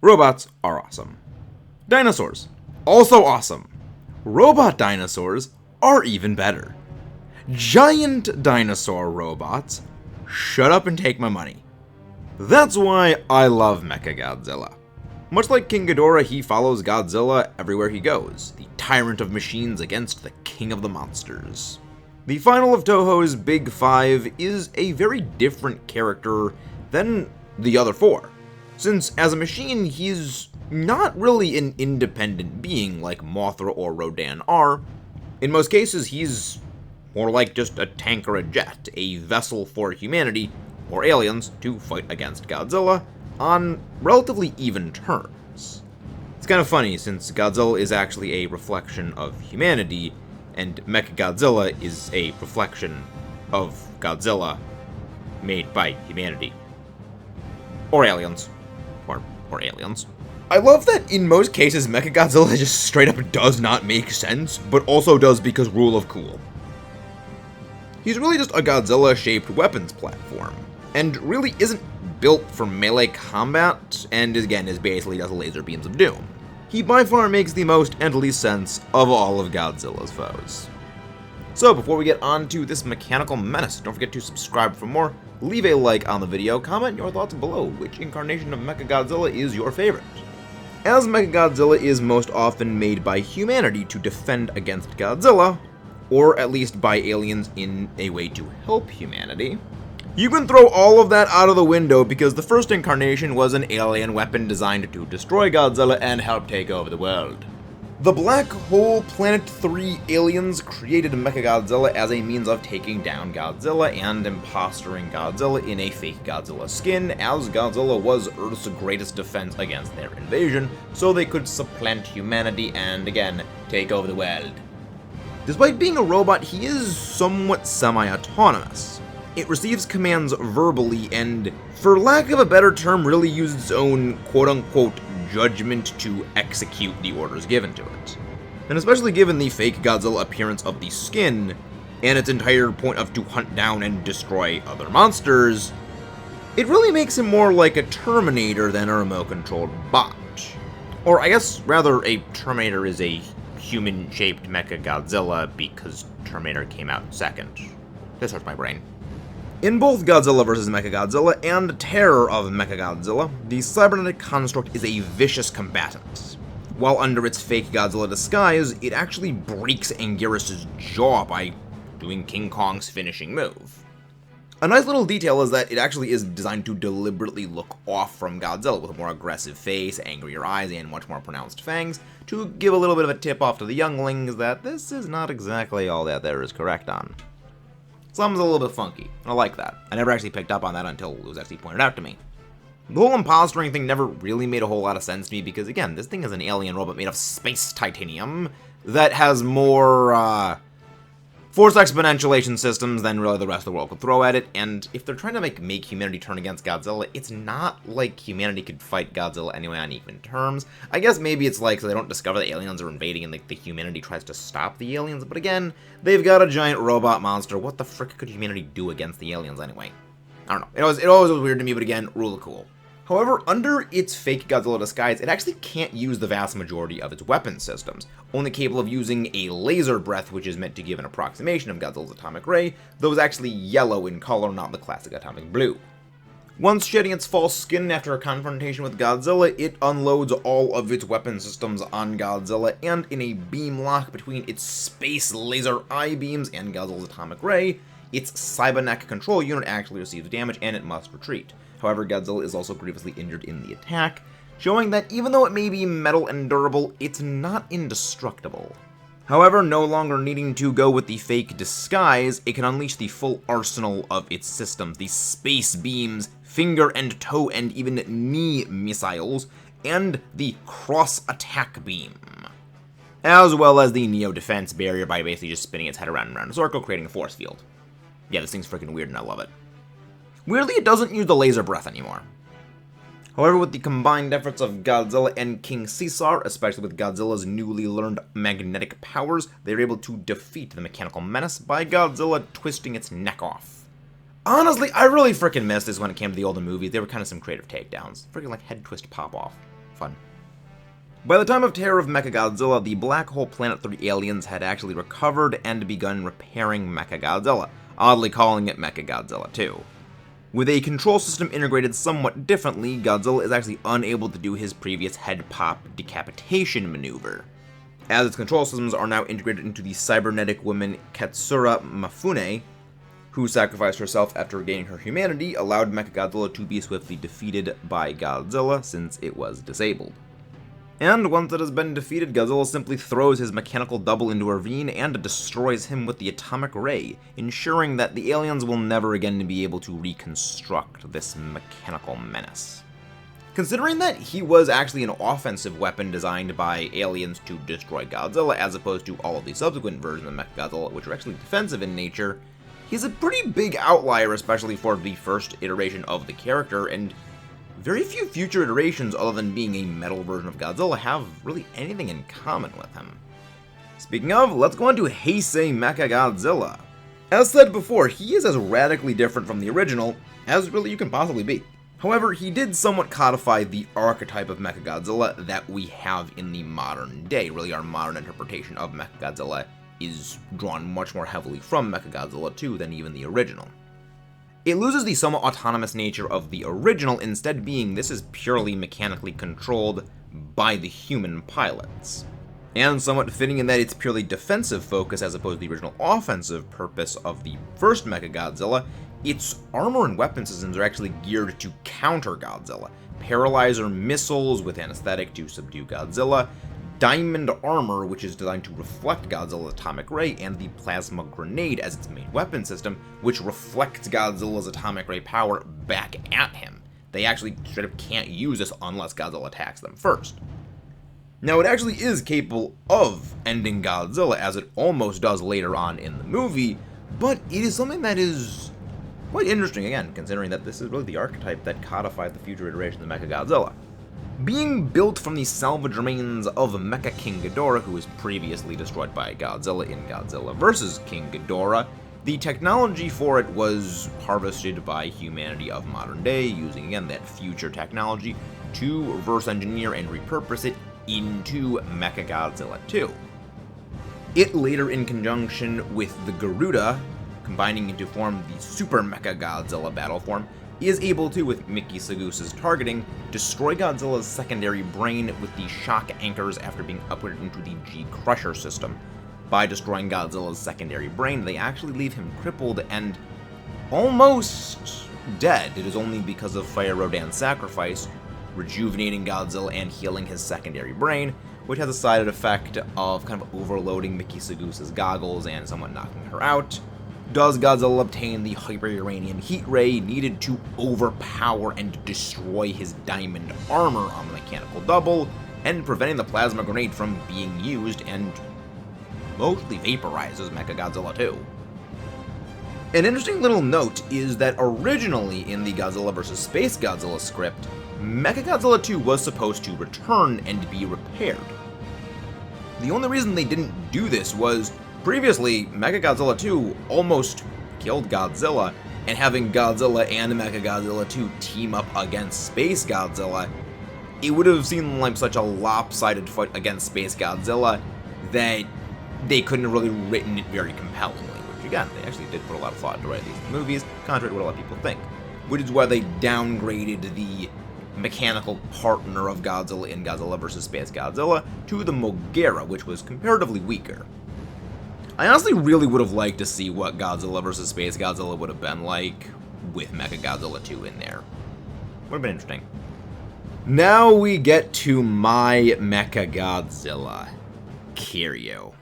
Robots are awesome. Dinosaurs, also awesome. Robot dinosaurs are even better. Giant dinosaur robots, shut up and take my money. That's why I love MechaGodzilla. Much like King Ghidorah, he follows Godzilla everywhere he goes, the tyrant of machines against the king of the monsters. The final of Toho's Big Five is a very different character than the other four, since as a machine he's not really an independent being like Mothra or Rodan are. In most cases he's more like just a tank or a jet, a vessel for humanity, or aliens, to fight against Godzilla on relatively even terms. It's kind of funny since Godzilla is actually a reflection of humanity, and MechaGodzilla is a reflection of Godzilla made by humanity. Or aliens. Or aliens. I love that in most cases MechaGodzilla just straight up does not make sense, but also does because rule of cool. He's really just a Godzilla-shaped weapons platform, and really isn't built for melee combat, and again is basically just laser beams of doom. He by far makes the most and least sense of all of Godzilla's foes. So before we get on to this mechanical menace, don't forget to subscribe for more, leave a like on the video, comment your thoughts below, which incarnation of MechaGodzilla is your favorite. As MechaGodzilla is most often made by humanity to defend against Godzilla, or at least by aliens in a way to help humanity, you can throw all of that out of the window because the first incarnation was an alien weapon designed to destroy Godzilla and help take over the world. The Black Hole Planet 3 aliens created MechaGodzilla as a means of taking down Godzilla and impostoring Godzilla in a fake Godzilla skin, as Godzilla was Earth's greatest defense against their invasion, so they could supplant humanity and, again, take over the world. Despite being a robot, he is somewhat semi-autonomous. It receives commands verbally and, for lack of a better term, really uses its own quote-unquote judgment to execute the orders given to it. And especially given the fake Godzilla appearance of the skin, and its entire point of to hunt down and destroy other monsters, it really makes him more like a Terminator than a remote-controlled bot. Or I guess, rather, a Terminator is a human-shaped MechaGodzilla because Terminator came out second. This hurts my brain. In both Godzilla vs. MechaGodzilla and Terror of MechaGodzilla, the cybernetic construct is a vicious combatant. While under its fake Godzilla disguise, it actually breaks Anguirus' jaw by doing King Kong's finishing move. A nice little detail is that it actually is designed to deliberately look off from Godzilla with a more aggressive face, angrier eyes, and much more pronounced fangs, to give a little bit of a tip off to the younglings that this is not exactly all that there is correct on. Something's a little bit funky, and I like that. I never actually picked up on that until it was actually pointed out to me. The whole impostoring thing never really made a whole lot of sense to me because, again, this thing is an alien robot made of space titanium that has more, force exponentiation systems than really the rest of the world could throw at it, and if they're trying to make humanity turn against Godzilla, it's not like humanity could fight Godzilla anyway on even terms. I guess maybe it's like so they don't discover the aliens are invading and the humanity tries to stop the aliens, but again, they've got a giant robot monster. What the frick could humanity do against the aliens anyway? I don't know. It always was weird to me, but again, rule of cool. However, under its fake Godzilla disguise, it actually can't use the vast majority of its weapon systems, only capable of using a laser breath, which is meant to give an approximation of Godzilla's atomic ray, though it's actually yellow in color, not the classic atomic blue. Once shedding its false skin after a confrontation with Godzilla, it unloads all of its weapon systems on Godzilla, and in a beam lock between its space laser eye beams and Godzilla's atomic ray, its cybernetic control unit actually receives damage and it must retreat. However, Godzilla is also grievously injured in the attack, showing that even though it may be metal and durable, it's not indestructible. However, no longer needing to go with the fake disguise, it can unleash the full arsenal of its systems, the space beams, finger and toe and even knee missiles, and the cross-attack beam, as well as the neo-defense barrier by basically just spinning its head around and around in a circle, creating a force field. Yeah, this thing's freaking weird and I love it. Weirdly, it doesn't use the laser breath anymore. However, with the combined efforts of Godzilla and King Caesar, especially with Godzilla's newly learned magnetic powers, they're able to defeat the mechanical menace by Godzilla twisting its neck off. Honestly, I really freaking missed this when it came to the older movies. They were kind of some creative takedowns. Freaking like head twist pop off. Fun. By the time of Terror of MechaGodzilla, the Black Hole Planet 3 aliens had actually recovered and begun repairing MechaGodzilla, oddly calling it MechaGodzilla 2. With a control system integrated somewhat differently, Godzilla is actually unable to do his previous head pop decapitation maneuver, as its control systems are now integrated into the cybernetic woman Katsura Mifune, who sacrificed herself after regaining her humanity, allowed MechaGodzilla to be swiftly defeated by Godzilla since it was disabled. And once it has been defeated, Godzilla simply throws his mechanical double into a ravine and destroys him with the atomic ray, ensuring that the aliens will never again be able to reconstruct this mechanical menace. Considering that he was actually an offensive weapon designed by aliens to destroy Godzilla, as opposed to all of the subsequent versions of MechaGodzilla, which are actually defensive in nature, he's a pretty big outlier, especially for the first iteration of the character, and very few future iterations other than being a metal version of Godzilla have really anything in common with him. Speaking of, let's go on to Heisei MechaGodzilla. As said before, he is as radically different from the original as really you can possibly be. However, he did somewhat codify the archetype of MechaGodzilla that we have in the modern day. Really, our modern interpretation of MechaGodzilla is drawn much more heavily from MechaGodzilla 2 than even the original. It loses the somewhat autonomous nature of the original, instead being this is purely mechanically controlled by the human pilots. And somewhat fitting in that it's purely defensive focus as opposed to the original offensive purpose of the first MechaGodzilla, its armor and weapon systems are actually geared to counter Godzilla. Paralyzer missiles with anesthetic to subdue Godzilla, diamond armor, which is designed to reflect Godzilla's atomic ray, and the plasma grenade as its main weapon system, which reflects Godzilla's atomic ray power back at him. They actually straight up can't use this unless Godzilla attacks them first. Now, it actually is capable of ending Godzilla, as it almost does later on in the movie, but it is something that is quite interesting, again, considering that this is really the archetype that codifies the future iterations of MechaGodzilla. Being built from the salvage remains of Mecha King Ghidorah, who was previously destroyed by Godzilla in Godzilla vs. King Ghidorah, the technology for it was harvested by humanity of modern day, using again that future technology to reverse engineer and repurpose it into MechaGodzilla 2. It later, in conjunction with the Garuda, combining into form the Super MechaGodzilla battle form, is able to, with Mickey Sagusa's targeting, destroy Godzilla's secondary brain with the shock anchors after being uploaded into the G-Crusher system. By destroying Godzilla's secondary brain, they actually leave him crippled and almost dead. It is only because of Fire Rodan's sacrifice, rejuvenating Godzilla and healing his secondary brain, which has a side effect of kind of overloading Mickey Sagusa's goggles and somewhat knocking her out. Does Godzilla obtain the hyper-uranium heat ray needed to overpower and destroy his diamond armor on the mechanical double, and preventing the plasma grenade from being used, and mostly vaporizes MechaGodzilla 2. An interesting little note is that originally in the Godzilla vs. Space Godzilla script, MechaGodzilla 2 was supposed to return and be repaired. The only reason they didn't do this was previously, MechaGodzilla 2 almost killed Godzilla, and having Godzilla and MechaGodzilla 2 team up against Space Godzilla, it would have seemed like such a lopsided fight against Space Godzilla that they couldn't have really written it very compellingly, which again, they actually did put a lot of thought into writing these movies, contrary to what a lot of people think, which is why they downgraded the mechanical partner of Godzilla in Godzilla vs. Space Godzilla to the Mogera, which was comparatively weaker. I honestly really would have liked to see what Godzilla vs. Space Godzilla would have been like with MechaGodzilla 2 in there. Would have been interesting. Now we get to my MechaGodzilla, Kiryu.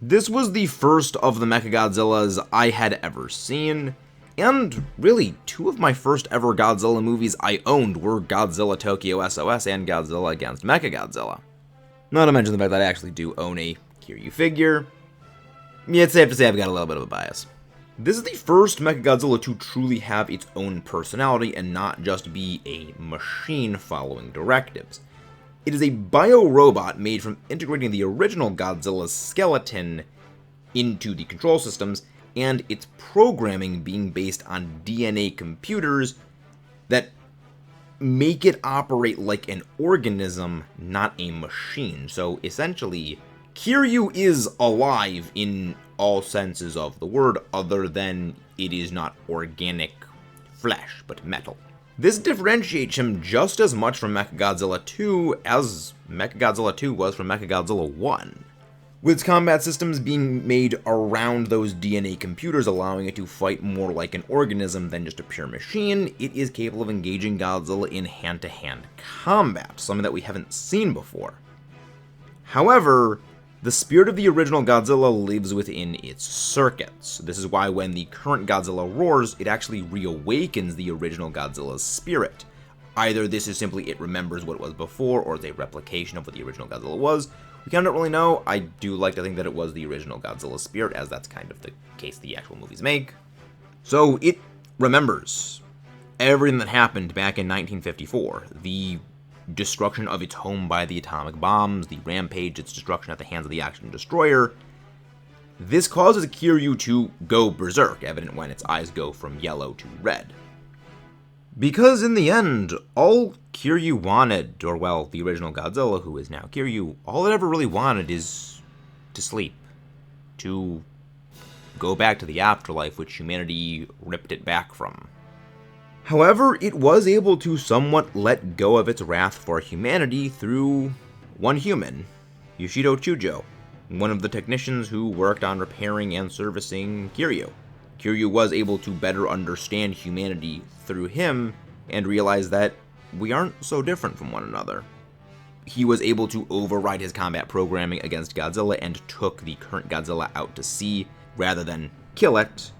This was the first of the MechaGodzillas I had ever seen, and really, two of my first ever Godzilla movies I owned were Godzilla Tokyo SOS and Godzilla Against MechaGodzilla. Not to mention the fact that I actually do own a Kiryu figure. Yeah, it's safe to say I've got a little bit of a bias. This is the first MechaGodzilla to truly have its own personality and not just be a machine following directives. It is a bio-robot made from integrating the original Godzilla's skeleton into the control systems, and its programming being based on DNA computers that make it operate like an organism, not a machine. So essentially, Kiryu is alive in all senses of the word, other than it is not organic flesh, but metal. This differentiates him just as much from MechaGodzilla 2 as MechaGodzilla 2 was from MechaGodzilla 1. With its combat systems being made around those DNA computers, allowing it to fight more like an organism than just a pure machine, it is capable of engaging Godzilla in hand-to-hand combat, something that we haven't seen before. However, the spirit of the original Godzilla lives within its circuits. This is why when the current Godzilla roars, it actually reawakens the original Godzilla's spirit. Either this is simply it remembers what it was before, or it's a replication of what the original Godzilla was. We kind of don't really know. I do like to think that it was the original Godzilla spirit, as that's kind of the case the actual movies make. So it remembers everything that happened back in 1954. The destruction of its home by the atomic bombs, the rampage, its destruction at the hands of the Action Destroyer. This causes Kiryu to go berserk, evident when its eyes go from yellow to red. Because in the end, all Kiryu wanted, or well, the original Godzilla, who is now Kiryu, all it ever really wanted is to sleep. To go back to the afterlife, which humanity ripped it back from. However, it was able to somewhat let go of its wrath for humanity through one human, Yoshido Chujo, one of the technicians who worked on repairing and servicing Kiryu. Kiryu was able to better understand humanity through him and realize that we aren't so different from one another. He was able to override his combat programming against Godzilla and took the current Godzilla out to sea rather than kill it.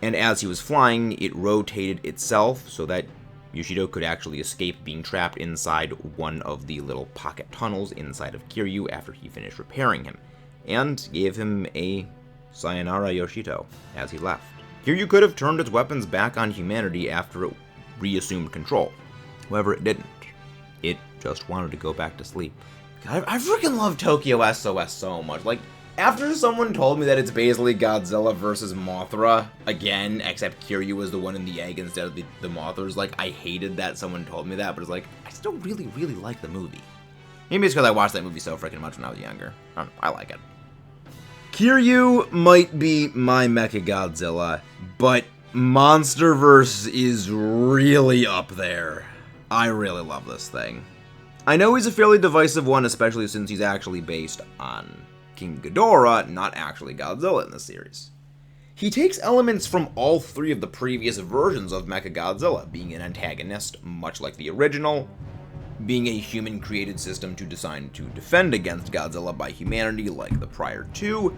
And as he was flying, it rotated itself so that Yoshido could actually escape being trapped inside one of the little pocket tunnels inside of Kiryu after he finished repairing him, and gave him a sayonara Yoshito as he left. Kiryu could have turned its weapons back on humanity after it reassumed control. However, it didn't. It just wanted to go back to sleep. God, I freaking love Tokyo SOS so much. Like, after someone told me that it's basically Godzilla versus Mothra, again, except Kiryu was the one in the egg instead of the Mothras, like, I hated that someone told me that, but it's like, I still really, really like the movie. Maybe it's because I watched that movie so freaking much when I was younger. I like it. Kiryu might be my MechaGodzilla, but MonsterVerse is really up there. I really love this thing. I know he's a fairly divisive one, especially since he's actually based on King Ghidorah, not actually Godzilla in the series. He takes elements from all three of the previous versions of MechaGodzilla, being an antagonist, much like the original, being a human-created system designed to defend against Godzilla by humanity like the prior two,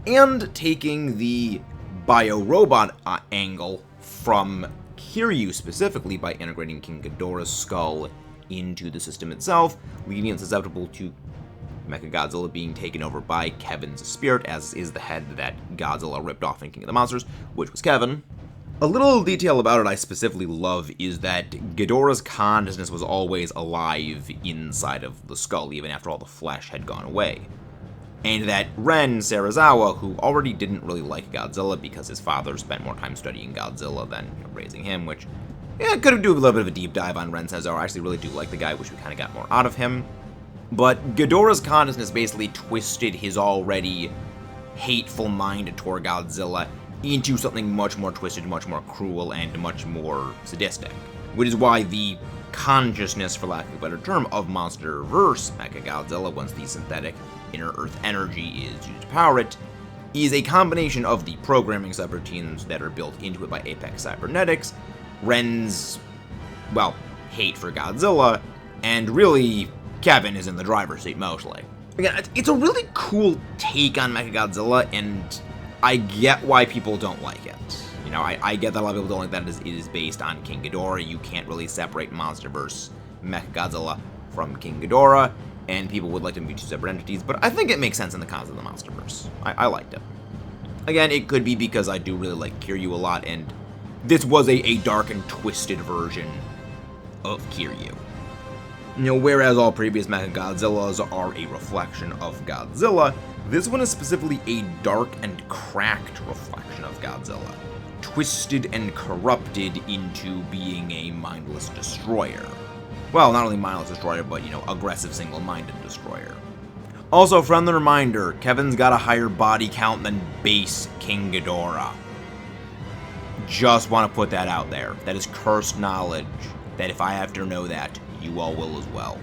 and taking the bio-robot angle from Kiryu specifically by integrating King Ghidorah's skull into the system itself, leaving it susceptible to MechaGodzilla being taken over by Kevin's spirit, as is the head that Godzilla ripped off in King of the Monsters, which was Kevin. A little detail about it I specifically love is that Ghidorah's consciousness was always alive inside of the skull, even after all the flesh had gone away. And that Ren Serizawa, who already didn't really like Godzilla because his father spent more time studying Godzilla than raising him, which, yeah, could do a little bit of a deep dive on Ren Serizawa. I actually really do like the guy, wish we kind of got more out of him. But Ghidorah's consciousness basically twisted his already hateful mind toward Godzilla into something much more twisted, much more cruel, and much more sadistic. Which is why the consciousness, for lack of a better term, of MonsterVerse MechaGodzilla, once the synthetic inner Earth energy is used to power it, is a combination of the programming subroutines that are built into it by Apex Cybernetics, Ren's, well, hate for Godzilla, and really, Kevin is in the driver's seat mostly. Again, it's a really cool take on MechaGodzilla, and I get why people don't like it. You know, I get that a lot of people don't like that it is based on King Ghidorah. You can't really separate MonsterVerse MechaGodzilla from King Ghidorah, and people would like them to be two separate entities, but I think it makes sense in the concept of the MonsterVerse. I liked it. Again, it could be because I do really like Kiryu a lot, and this was a dark and twisted version of Kiryu. You know, whereas all previous MechaGodzillas are a reflection of Godzilla, this one is specifically a dark and cracked reflection of Godzilla. twisted and corrupted into being a mindless destroyer. Well, not only mindless destroyer, but, aggressive single-minded destroyer. Also, friendly reminder, Kevin's got a higher body count than base King Ghidorah. Just want to put that out there. That is cursed knowledge, that if I have to know that, you all will as well.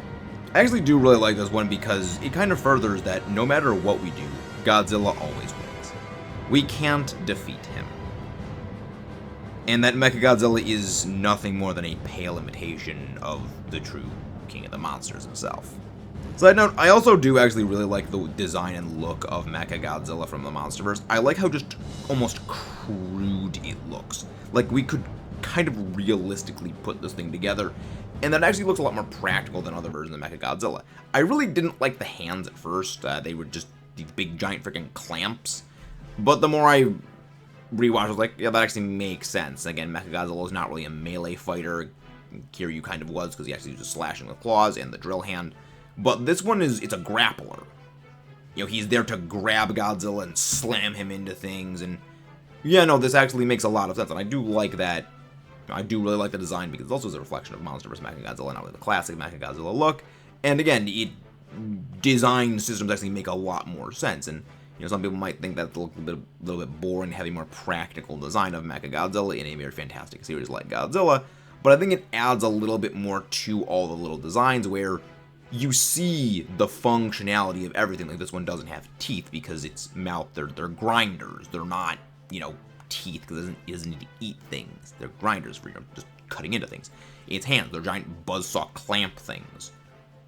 I actually do really like this one because it kind of furthers that no matter what we do, Godzilla always wins. We can't defeat him. And that MechaGodzilla is nothing more than a pale imitation of the true King of the Monsters himself. Side note, I also do actually really like the design and look of MechaGodzilla from the Monsterverse. I like how just almost crude it looks. Like we could kind of realistically put this thing together, and that actually looks a lot more practical than other versions of MechaGodzilla. I really didn't like the hands at first. They were just these big giant freaking clamps. But the more I rewatched, I was like, yeah, that actually makes sense. Again, MechaGodzilla is not really a melee fighter. Kiryu kind of was, because he actually uses slashing with claws and the drill hand. But this one it's a grappler. He's there to grab Godzilla and slam him into things, and yeah, no, this actually makes a lot of sense, and I do like that. I do really like the design because it also is a reflection of Monsterverse MechaGodzilla, not only the classic MechaGodzilla look, and again, design systems actually make a lot more sense, and some people might think that's a little bit boring, heavy, more practical design of MechaGodzilla in a very fantastic series like Godzilla, but I think it adds a little bit more to all the little designs where you see the functionality of everything. Like this one doesn't have teeth because its mouth, they're grinders. They're not, teeth because it doesn't need to eat things. They're grinders for just cutting into things. Its hands, they're giant buzzsaw clamp things.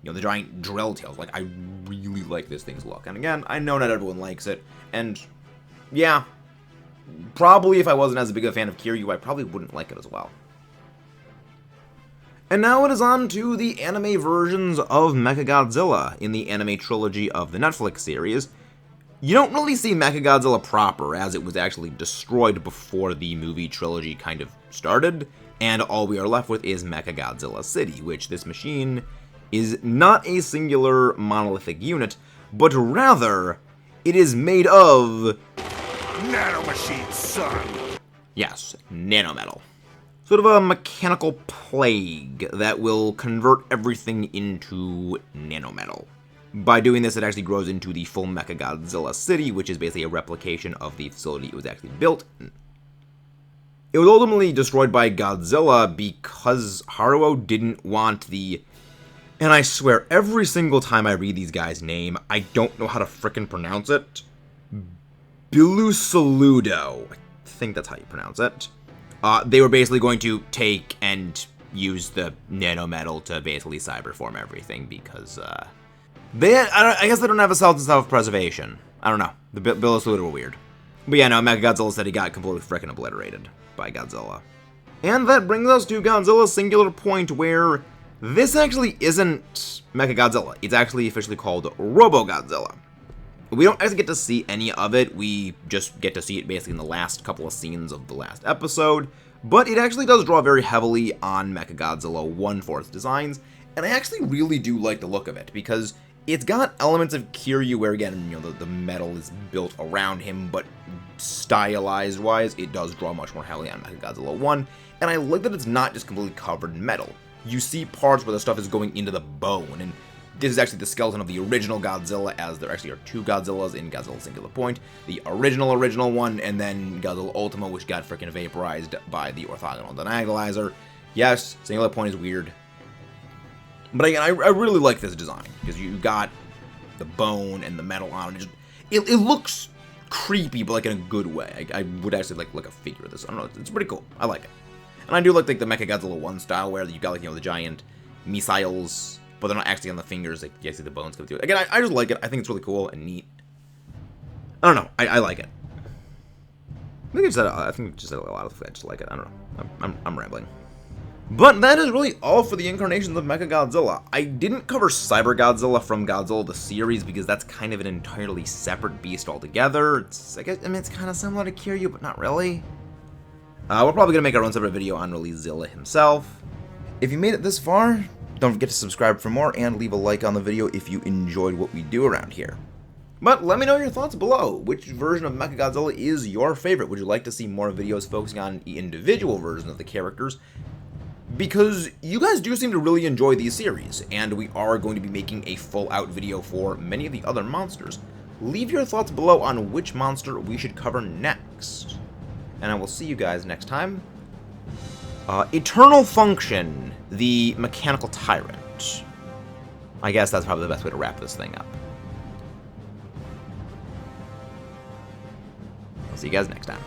The giant drill tails. Like, I really like this thing's look. And again, I know not everyone likes it. And yeah, probably if I wasn't as big a fan of Kiryu, I probably wouldn't like it as well. And now it is on to the anime versions of MechaGodzilla in the anime trilogy of the Netflix series. You don't really see MechaGodzilla proper, as it was actually destroyed before the movie trilogy kind of started, and all we are left with is MechaGodzilla City, which this machine is not a singular monolithic unit, but rather, it is made of nanomachines, son! Yes, nanometal. Sort of a mechanical plague that will convert everything into nanometal. By doing this, it actually grows into the full MechaGodzilla City, which is basically a replication of the facility it was actually built in. It was ultimately destroyed by Godzilla because Haruo didn't want the... And I swear, every single time I read these guys' name, I don't know how to frickin' pronounce it. Bilusaludo. I think that's how you pronounce it. They were basically going to take and use the nanometal to basically cyberform everything because, I guess they don't have a sense of self-preservation. I don't know. The Bilusaludo were weird. But yeah, no, MechaGodzilla said he got completely frickin' obliterated by Godzilla. And that brings us to Godzilla's singular point where this actually isn't MechaGodzilla. It's actually officially called RoboGodzilla. We don't actually get to see any of it. We just get to see it basically in the last couple of scenes of the last episode. But it actually does draw very heavily on MechaGodzilla 1 for its designs. And I actually really do like the look of it because it's got elements of Kiryu where, again, the metal is built around him, but stylized-wise, it does draw much more heavily on MechaGodzilla 1. And I like that it's not just completely covered in metal. You see parts where the stuff is going into the bone, and this is actually the skeleton of the original Godzilla, as there actually are two Godzillas in Godzilla Singular Point. The original one, and then Godzilla Ultima, which got freaking vaporized by the orthogonal diagonalizer. Yes, Singular Point is weird. But again, I really like this design, because you got the bone and the metal on it. It looks creepy, but like in a good way. I would actually like a figure of this. I don't know, it's pretty cool. I like it. And I do like the MechaGodzilla 1 style, where you got like, the giant missiles, but they're not actually on the fingers, like you see the bones come through. Again, I just like it. I think it's really cool and neat. I don't know. I like it. I think I just said a lot of things. I just like it. I don't know. I'm rambling. But that is really all for the incarnations of MechaGodzilla. I didn't cover CyberGodzilla from Godzilla the series because that's kind of an entirely separate beast altogether. It's kind of similar to Kiryu, but not really. We're probably going to make our own separate video on really Zilla himself. If you made it this far, don't forget to subscribe for more and leave a like on the video if you enjoyed what we do around here. But let me know your thoughts below. Which version of MechaGodzilla is your favorite? Would you like to see more videos focusing on individual versions of the characters? Because you guys do seem to really enjoy these series, and we are going to be making a full-out video for many of the other monsters. Leave your thoughts below on which monster we should cover next. And I will see you guys next time. Eternal Function, the Mechanical Tyrant. I guess that's probably the best way to wrap this thing up. I'll see you guys next time.